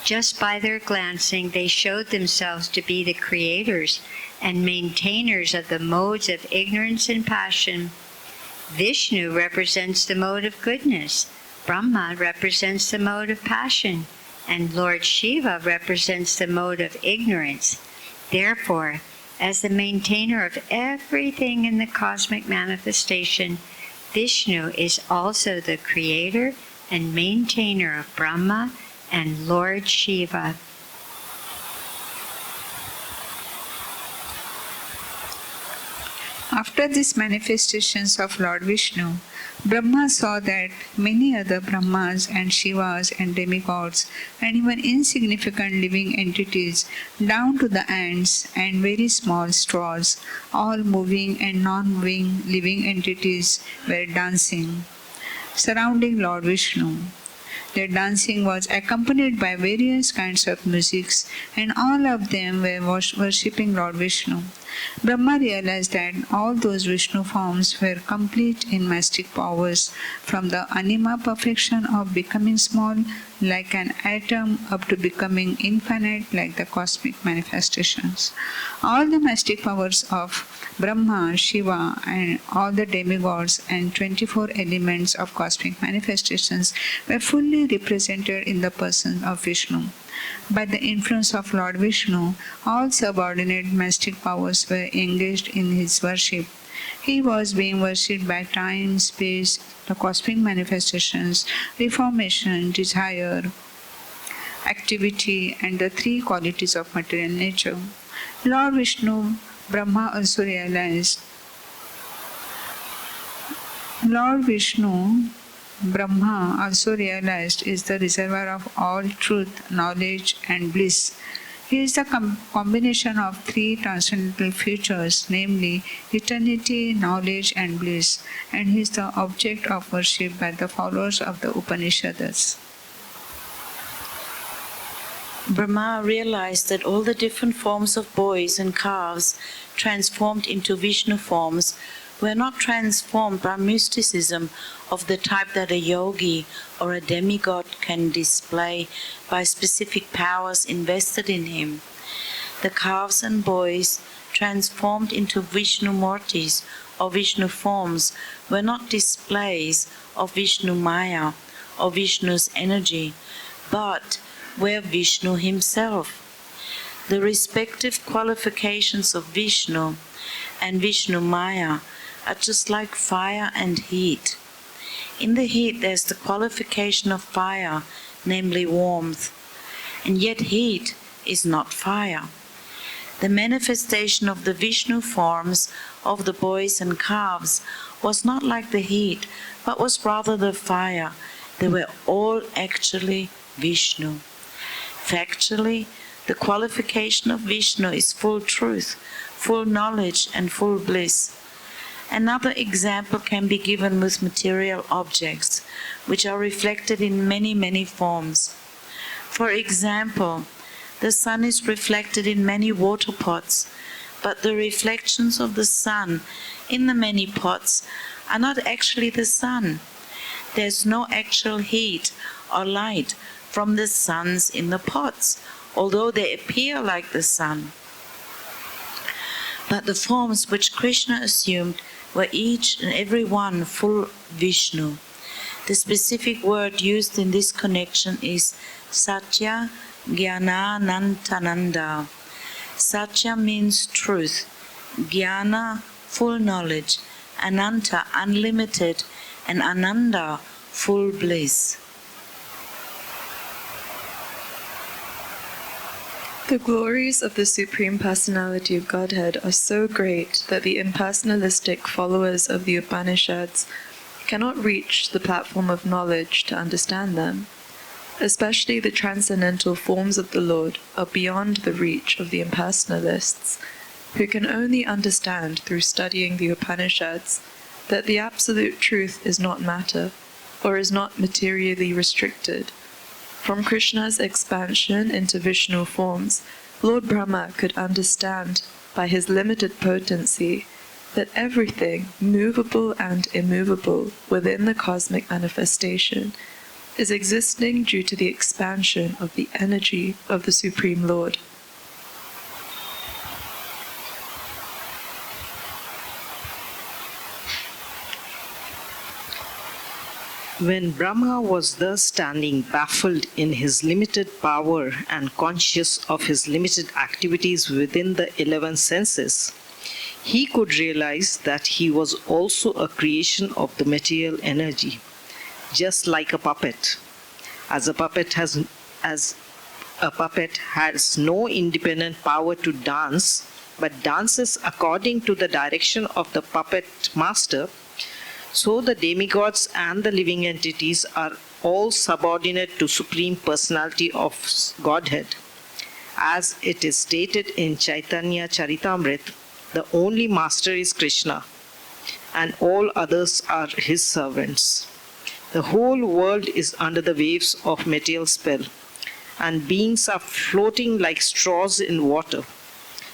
[SPEAKER 1] Just by their glancing, they showed themselves to be the creators and maintainers of the modes of ignorance and passion. Vishnu represents the mode of goodness, Brahma represents the mode of passion, and Lord Shiva represents the mode of ignorance. Therefore, as the maintainer of everything in the cosmic manifestation, Vishnu is also the creator and maintainer of Brahma and Lord Shiva.
[SPEAKER 2] After these manifestations of Lord Vishnu, Brahma saw that many other Brahmas and Shivas and demigods and even insignificant living entities down to the ants and very small straws, all moving and non-moving living entities were dancing, surrounding Lord Vishnu. Their dancing was accompanied by various kinds of musics, and all of them were worshipping Lord Vishnu. Brahma realized that all those Vishnu forms were complete in mystic powers, from the anima perfection of becoming small like an atom up to becoming infinite like the cosmic manifestations. All the mystic powers of Brahma, Shiva, and all the demigods and 24 elements of cosmic manifestations were fully represented in the person of Vishnu. By the influence of Lord Vishnu, all subordinate mystic powers were engaged in his worship. He was being worshipped by time, space, the cosmic manifestations, reformation, desire, activity, and the three qualities of material nature. Lord Vishnu, Brahma also realized. Lord Vishnu, Brahma also realized is the reservoir of all truth, knowledge, and bliss. He is the combination of three transcendental features, namely eternity, knowledge, and bliss, and he is the object of worship by the followers of the Upanishads.
[SPEAKER 3] Brahma realized that all the different forms of boys and calves transformed into Vishnu forms were not transformed by mysticism of the type that a yogi or a demigod can display by specific powers invested in him. The calves and boys transformed into Vishnu Murtis or Vishnu forms were not displays of Vishnu Maya or Vishnu's energy, but were Vishnu himself. The respective qualifications of Vishnu and Vishnu Maya are just like fire and heat. In the heat there's the qualification of fire, namely warmth, and yet heat is not fire. The manifestation of the Vishnu forms of the boys and calves was not like the heat, but was rather the fire. They were all actually Vishnu. Factually, the qualification of Vishnu is full truth, full knowledge, and full bliss. Another example can be given with material objects, which are reflected in many, many forms. For example, the sun is reflected in many water pots, but the reflections of the sun in the many pots are not actually the sun. There's no actual heat or light from the suns in the pots, although they appear like the sun. But the forms which Krishna assumed were each and every one full Vishnu. The specific word used in this connection is Satya Jnananantananda. Satya means truth, Jnana, full knowledge, Ananta, unlimited, and Ananda, full bliss.
[SPEAKER 5] The glories of the Supreme Personality of Godhead are so great that the impersonalistic followers of the Upanishads cannot reach the platform of knowledge to understand them. Especially the transcendental forms of the Lord are beyond the reach of the impersonalists, who can only understand through studying the Upanishads that the absolute truth is not matter, or is not materially restricted. From Krishna's expansion into Vishnu forms, Lord Brahma could understand by his limited potency that everything, movable and immovable, within the cosmic manifestation is existing due to the expansion of the energy of the Supreme Lord.
[SPEAKER 6] When Brahma was thus standing baffled in his limited power and conscious of his limited activities within the 11 senses, he could realize that he was also a creation of the material energy, just like a puppet. As a puppet has no independent power to dance, but dances according to the direction of the puppet master, so the demigods and the living entities are all subordinate to Supreme Personality of Godhead. As it is stated in Chaitanya Charitamrita, the only master is Krishna, and all others are his servants. The whole world is under the waves of material spell, and beings are floating like straws in water.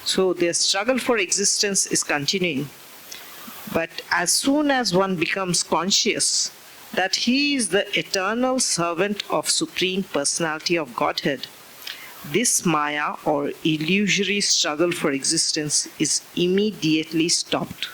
[SPEAKER 6] So their struggle for existence is continuing. But as soon as one becomes conscious that he is the eternal servant of Supreme Personality of Godhead. This Maya or illusory struggle for existence is immediately stopped.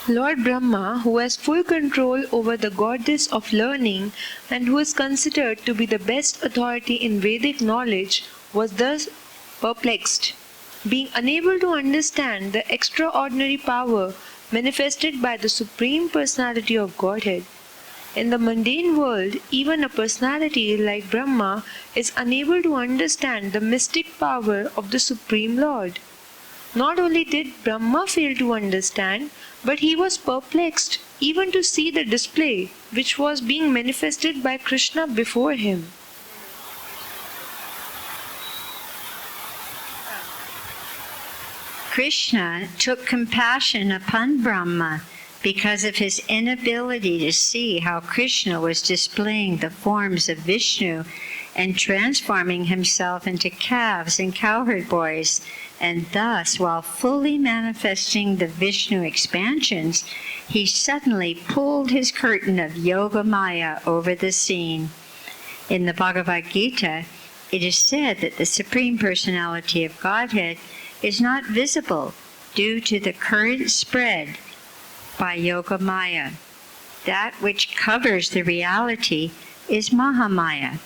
[SPEAKER 4] Lord Brahma, who has full control over the goddess of learning and who is considered to be the best authority in Vedic knowledge, was thus perplexed, being unable to understand the extraordinary power manifested by the Supreme Personality of Godhead. In the mundane world, even a personality like Brahma is unable to understand the mystic power of the Supreme Lord. Not only did Brahma fail to understand, but he was perplexed even to see the display which was being manifested by Krishna before him.
[SPEAKER 1] Krishna took compassion upon Brahma because of his inability to see how Krishna was displaying the forms of Vishnu and transforming himself into calves and cowherd boys, and thus, while fully manifesting the Vishnu expansions, he suddenly pulled his curtain of Yoga Maya over the scene. In the Bhagavad-Gita, it is said that the Supreme Personality of Godhead is not visible due to the current spread by Yoga Maya. That which covers the reality is Mahamaya,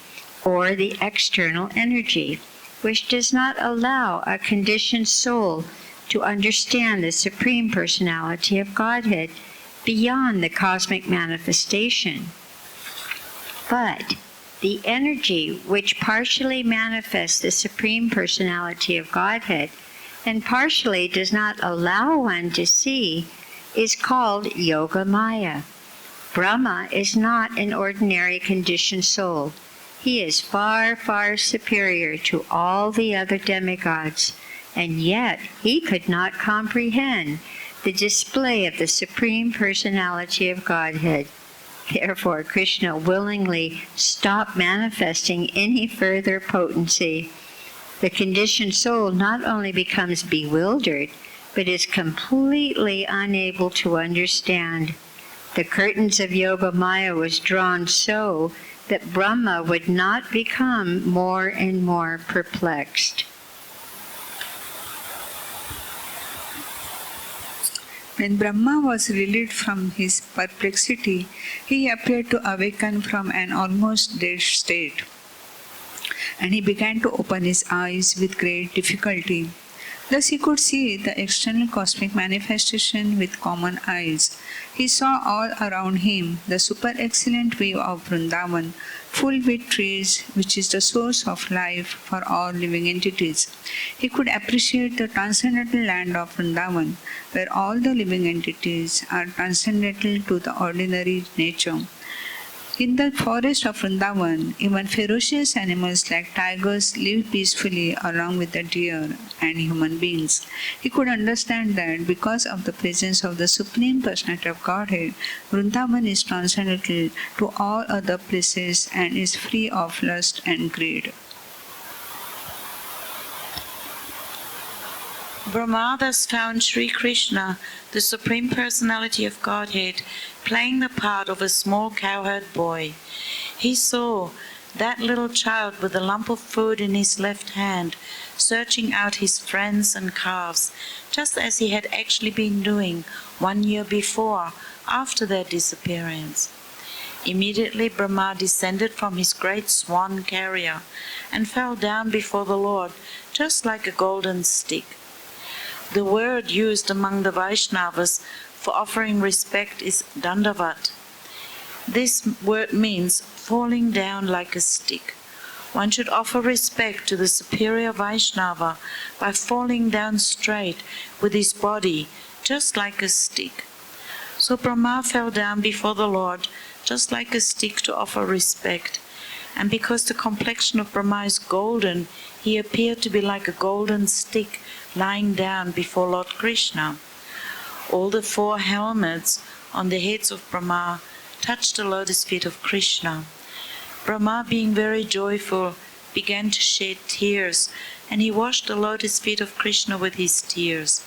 [SPEAKER 1] or the external energy, which does not allow a conditioned soul to understand the Supreme Personality of Godhead beyond the cosmic manifestation. But the energy which partially manifests the Supreme Personality of Godhead and partially does not allow one to see is called Yoga Maya. Brahma is not an ordinary conditioned soul. He is far, far superior to all the other demigods, and yet he could not comprehend the display of the Supreme Personality of Godhead. Therefore, Krishna willingly stopped manifesting any further potency. The conditioned soul not only becomes bewildered, but is completely unable to understand. The curtains of Yoga Maya was drawn so that Brahma would not become more and more perplexed.
[SPEAKER 2] When Brahma was relieved from his perplexity, he appeared to awaken from an almost dead state, and he began to open his eyes with great difficulty. Thus he could see the external cosmic manifestation with common eyes. He saw all around him the super excellent view of Vrindavan, full with trees, which is the source of life for all living entities. He could appreciate the transcendental land of Vrindavan, where all the living entities are transcendental to the ordinary nature. In the forest of Vrindavan, even ferocious animals like tigers live peacefully along with the deer and human beings. He could understand that because of the presence of the Supreme Personality of Godhead, Vrindavan is transcendental to all other places and is free of lust and greed.
[SPEAKER 3] Brahma thus found Sri Krishna, the Supreme Personality of Godhead, playing the part of a small cowherd boy. He saw that little child with a lump of food in his left hand, searching out his friends and calves, just as he had actually been doing 1 year before, after their disappearance. Immediately Brahma descended from his great swan carrier and fell down before the Lord, just like a golden stick. The word used among the Vaishnavas for offering respect is dandavat. This word means falling down like a stick. One should offer respect to the superior Vaishnava by falling down straight with his body, just like a stick. So Brahma fell down before the Lord, just like a stick, to offer respect. And because the complexion of Brahma is golden, he appeared to be like a golden stick lying down before Lord Krishna. All the 4 helmets on the heads of Brahma touched the lotus feet of Krishna. Brahma, being very joyful, began to shed tears, and he washed the lotus feet of Krishna with his tears.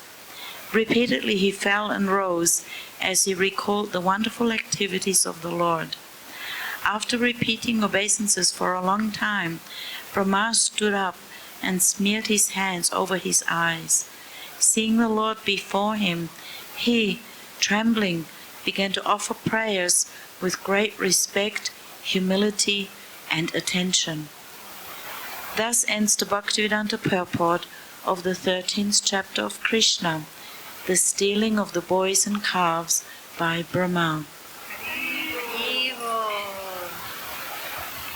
[SPEAKER 3] Repeatedly he fell and rose, as he recalled the wonderful activities of the Lord. After repeating obeisances for a long time, Brahma stood up and smeared his hands over his eyes. Seeing the Lord before him, he, trembling, began to offer prayers with great respect, humility, and attention. Thus ends the Bhaktivedanta purport of the 13th chapter of Krishna, the stealing of the boys and calves by Brahma.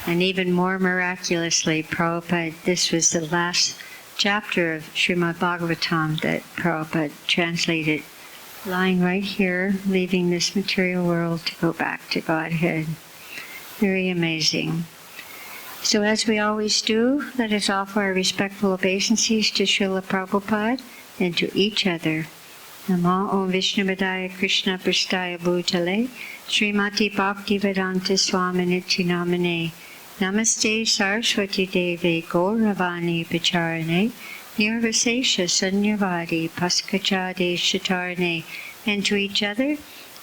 [SPEAKER 1] And even more miraculously, Prabhupada, this was the last chapter of Srimad Bhagavatam that Prabhupada translated, lying right here, leaving this material world to go back to Godhead. Very amazing. So as we always do, let us offer our respectful obeisances to Srila Prabhupada and to each other. Namo Om Vishnuvadaya Krishna Prasthaya Bhutale Srimati Bhaktivedanta Swaminiti Namane Namaste Saraswati Devi Gauravani Pacharane Nirvasesha Sanyavadi Paskachade Shatarane. And to each other,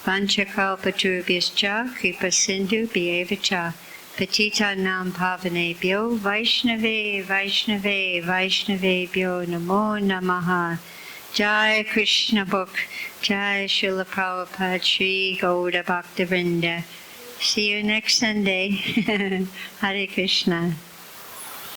[SPEAKER 1] Vanchakalpaturubhyascha Kripa Sindhu Bhyevacha Patita Nam Pavanebhyo Vaishnave Vaishnave Vaishnavebhyo Namo Namaha. Jai Krishna Book, Jai Srila Prabhupada, Shri Gauda Bhakta Vrinda. See you next Sunday. Hare Krishna.